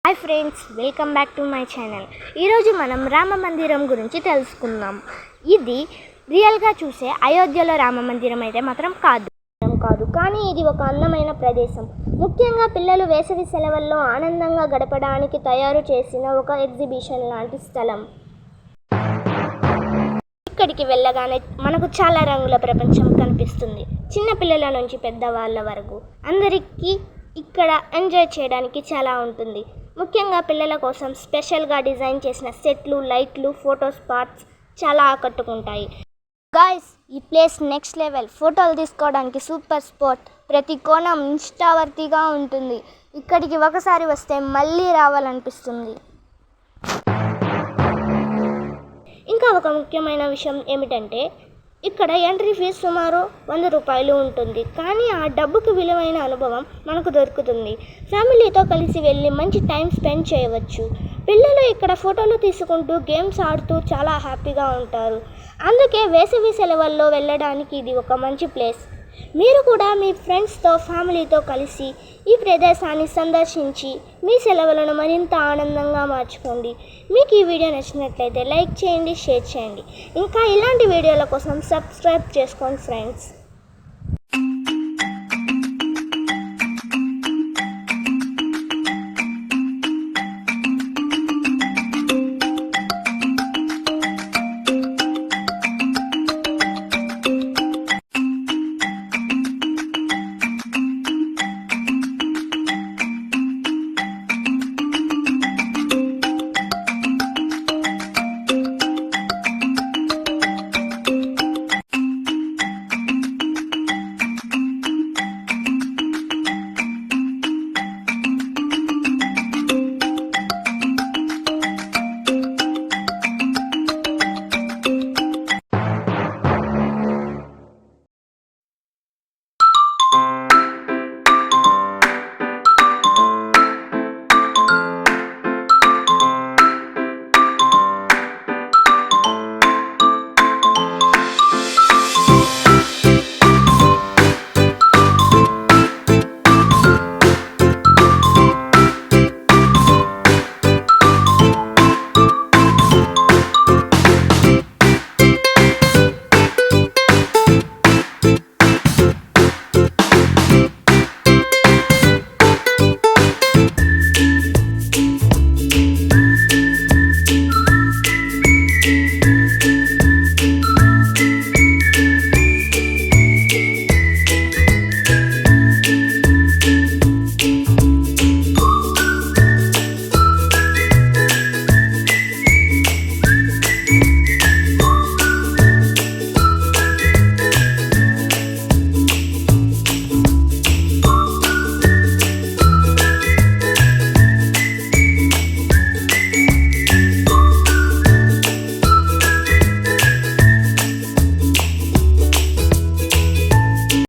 Hi friends, welcome back to my channel. ఈరోజు మనం రామ మందిరం గురించి తెలుసుకుందాం. ఇది రియల్గా చూసే అయోధ్యలో రామ మందిరం అయితే మాత్రం కాదు, కానీ ఇది ఒక అందమైన ప్రదేశం. ముఖ్యంగా పిల్లలు వేసవి సెలవుల్లో ఆనందంగా గడపడానికి తయారు చేసిన ఒక ఎగ్జిబిషన్ లాంటి స్థలం. ఇక్కడికి వెళ్ళగానే మనకు చాలా రంగుల ప్రపంచం కనిపిస్తుంది. చిన్న పిల్లల నుంచి పెద్దవాళ్ళ వరకు అందరికీ ఇక్కడ ఎంజాయ్ చేయడానికి చాలా ఉంటుంది. ముఖ్యంగా పిల్లల కోసం స్పెషల్గా డిజైన్ చేసిన సెట్లు, లైట్లు, ఫోటో స్పాట్స్ చాలా ఆకట్టుకుంటాయి. గాయ్స్, ఈ ప్లేస్ నెక్స్ట్ లెవెల్. ఫోటోలు తీసుకోవడానికి సూపర్ స్పాట్. ప్రతి కోణం ఇష్టావర్తిగా ఉంటుంది. ఇక్కడికి ఒకసారి వస్తే మళ్ళీ రావాలనిపిస్తుంది. ఇంకా ఒక ముఖ్యమైన విషయం ఏమిటంటే ఇక్కడ ఎంట్రీ ఫీజు సుమారు 100 రూపాయలు ఉంటుంది. కానీ ఆ డబ్బుకి విలువైన అనుభవం మనకు దొరుకుతుంది. ఫ్యామిలీతో కలిసి వెళ్ళి మంచి టైం స్పెండ్ చేయవచ్చు. పిల్లలు ఇక్కడ ఫోటోలు తీసుకుంటూ గేమ్స్ ఆడుతూ చాలా హ్యాపీగా ఉంటారు. అందుకే వేసవి సెలవుల్లో వెళ్ళడానికి ఇది ఒక మంచి ప్లేస్. మీరు కూడా మీ ఫ్రెండ్స్తో, ఫ్యామిలీతో కలిసి ఈ ప్రదేశాన్ని సందర్శించి మీ సెలవులను మరింత ఆనందంగా మార్చుకోండి. మీకు ఈ వీడియో నచ్చినట్లయితే లైక్ చేయండి, షేర్ చేయండి. ఇంకా ఇలాంటి వీడియోల కోసం సబ్స్క్రైబ్ చేసుకోండి ఫ్రెండ్స్.